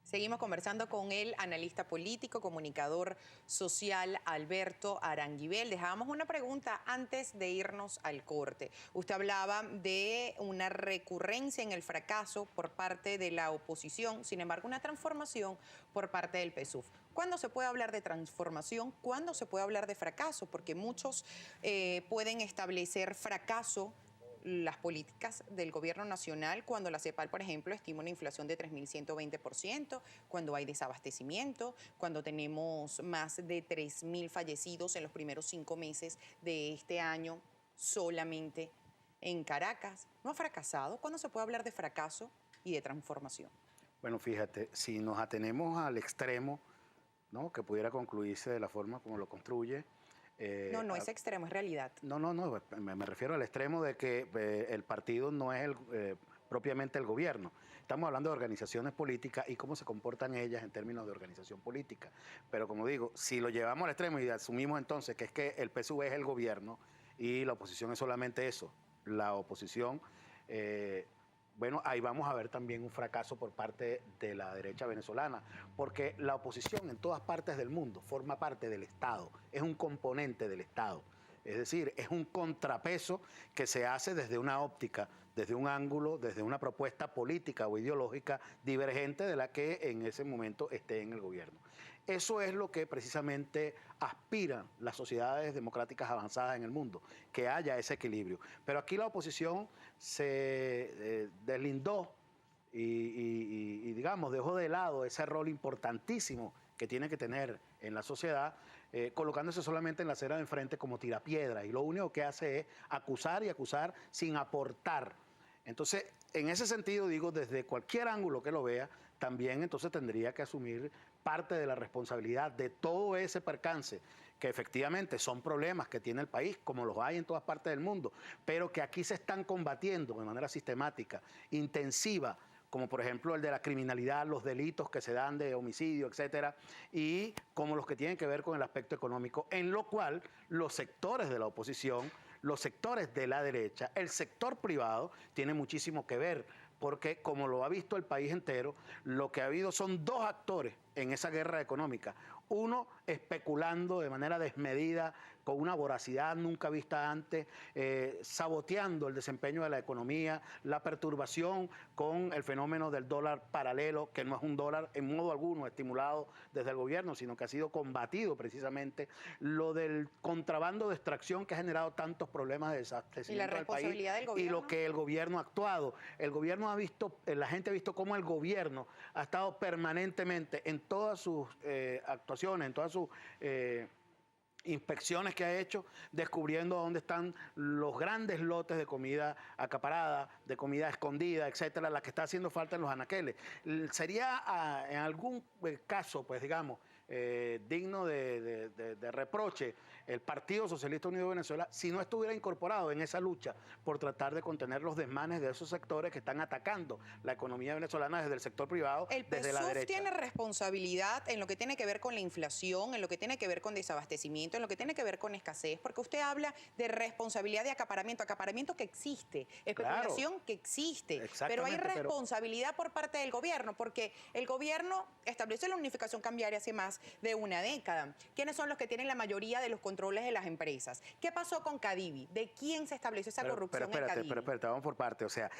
Seguimos conversando con el analista político, comunicador social Alberto Aranguibel. Dejábamos una pregunta antes de irnos al corte. Usted hablaba de una recurrencia en el fracaso por parte de la oposición, sin embargo, una transformación por parte del PSUV. ¿Cuándo se puede hablar de transformación? ¿Cuándo se puede hablar de fracaso? Porque muchos pueden establecer fracaso las políticas del gobierno nacional cuando la CEPAL, por ejemplo, estima una inflación de 3.120%, cuando hay desabastecimiento, cuando tenemos más de 3.000 fallecidos en los primeros 5 meses de este año solamente en Caracas. ¿No ha fracasado? ¿Cuándo se puede hablar de fracaso y de transformación? Bueno, fíjate, si nos atenemos al extremo, ¿no?, que pudiera concluirse de la forma como lo construye. No es extremo, es realidad. No, me refiero al extremo de que el partido no es propiamente el gobierno. Estamos hablando de organizaciones políticas y cómo se comportan ellas en términos de organización política. Pero como digo, si lo llevamos al extremo y asumimos entonces que es que el PSUV es el gobierno y la oposición es solamente eso, la oposición, bueno, ahí vamos a ver también un fracaso por parte de la derecha venezolana, porque la oposición en todas partes del mundo forma parte del Estado, es un componente del Estado. Es decir, es un contrapeso que se hace desde una óptica, desde un ángulo, desde una propuesta política o ideológica divergente de la que en ese momento esté en el gobierno. Eso es lo que precisamente aspiran las sociedades democráticas avanzadas en el mundo, que haya ese equilibrio. Pero aquí la oposición se deslindó y digamos, dejó de lado ese rol importantísimo que tiene que tener en la sociedad, colocándose solamente en la acera de enfrente como tirapiedra, y lo único que hace es acusar y acusar sin aportar. Entonces, en ese sentido, digo, desde cualquier ángulo que lo vea, también entonces tendría que asumir parte de la responsabilidad de todo ese percance, que efectivamente son problemas que tiene el país, como los hay en todas partes del mundo, pero que aquí se están combatiendo de manera sistemática, intensiva, como por ejemplo el de la criminalidad, los delitos que se dan de homicidio, etcétera, y como los que tienen que ver con el aspecto económico, en lo cual los sectores de la oposición, los sectores de la derecha, el sector privado tiene muchísimo que ver, porque como lo ha visto el país entero, lo que ha habido son dos actores en esa guerra económica. Uno especulando de manera desmedida, con una voracidad nunca vista antes, saboteando el desempeño de la economía, la perturbación con el fenómeno del dólar paralelo, que no es un dólar en modo alguno estimulado desde el gobierno, sino que ha sido combatido precisamente, lo del contrabando de extracción que ha generado tantos problemas de desabastecimiento del país, del gobierno, y lo que el gobierno ha actuado. El gobierno ha visto, la gente ha visto cómo el gobierno ha estado permanentemente en todas sus actuaciones, en todas sus inspecciones que ha hecho, descubriendo dónde están los grandes lotes de comida acaparada, de comida escondida, etcétera, la que está haciendo falta en los anaqueles. Sería en algún caso, pues digamos, digno de reproche el Partido Socialista Unido de Venezuela si no estuviera incorporado en esa lucha por tratar de contener los desmanes de esos sectores que están atacando la economía venezolana desde el sector privado, desde la derecha. El PSUV tiene responsabilidad en lo que tiene que ver con la inflación, en lo que tiene que ver con desabastecimiento, en lo que tiene que ver con escasez, porque usted habla de responsabilidad de acaparamiento que existe, especulación, claro, que existe, pero hay responsabilidad por parte del gobierno, porque el gobierno estableció la unificación cambiaria hace más de una década. ¿Quiénes son los que tienen la mayoría de los controles de las empresas? ¿Qué pasó con Cadivi? ¿De quién se estableció esa corrupción en Cadivi? Pero espérate, vamos por parte. O sea,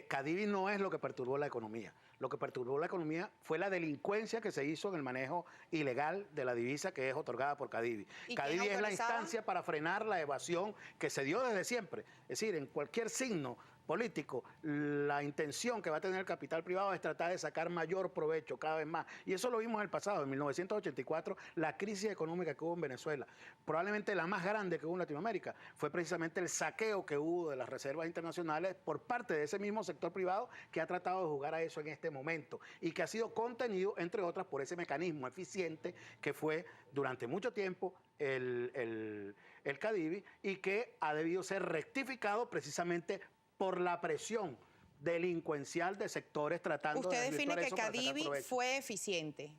Cadivi no es lo que perturbó la economía. Lo que perturbó la economía fue la delincuencia que se hizo en el manejo ilegal de la divisa que es otorgada por Cadivi. Cadivi es la instancia para frenar la evasión que se dio desde siempre. Es decir, en cualquier signo político, la intención que va a tener el capital privado es tratar de sacar mayor provecho cada vez más. Y eso lo vimos en el pasado, en 1984, la crisis económica que hubo en Venezuela, probablemente la más grande que hubo en Latinoamérica, fue precisamente el saqueo que hubo de las reservas internacionales por parte de ese mismo sector privado que ha tratado de jugar a eso en este momento y que ha sido contenido, entre otras, por ese mecanismo eficiente que fue durante mucho tiempo el Cadivi y que ha debido ser rectificado precisamente por la presión delincuencial de sectores tratando de... Usted define que Cadivi fue eficiente.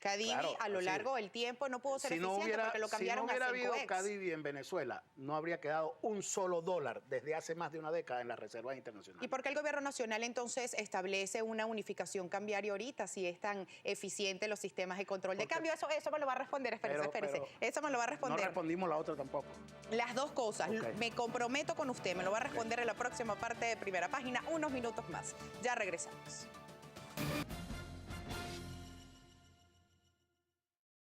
Cadivi Claro, a lo sí. largo del tiempo no pudo ser Si no eficiente hubiera, porque lo cambiaron si no hubiera a habido 5X. Cadivi en Venezuela, no habría quedado un solo dólar desde hace más de una década en las reservas internacionales. ¿Y por qué el gobierno nacional entonces establece una unificación cambiaria ahorita si es tan eficiente los sistemas de control de cambio? Eso me lo va a responder, espérese. Eso me lo va a responder. No respondimos la otra tampoco. Las dos cosas. Ok. Me comprometo con usted, me lo va a responder en la próxima parte de Primera Página, unos minutos más. Ya regresamos.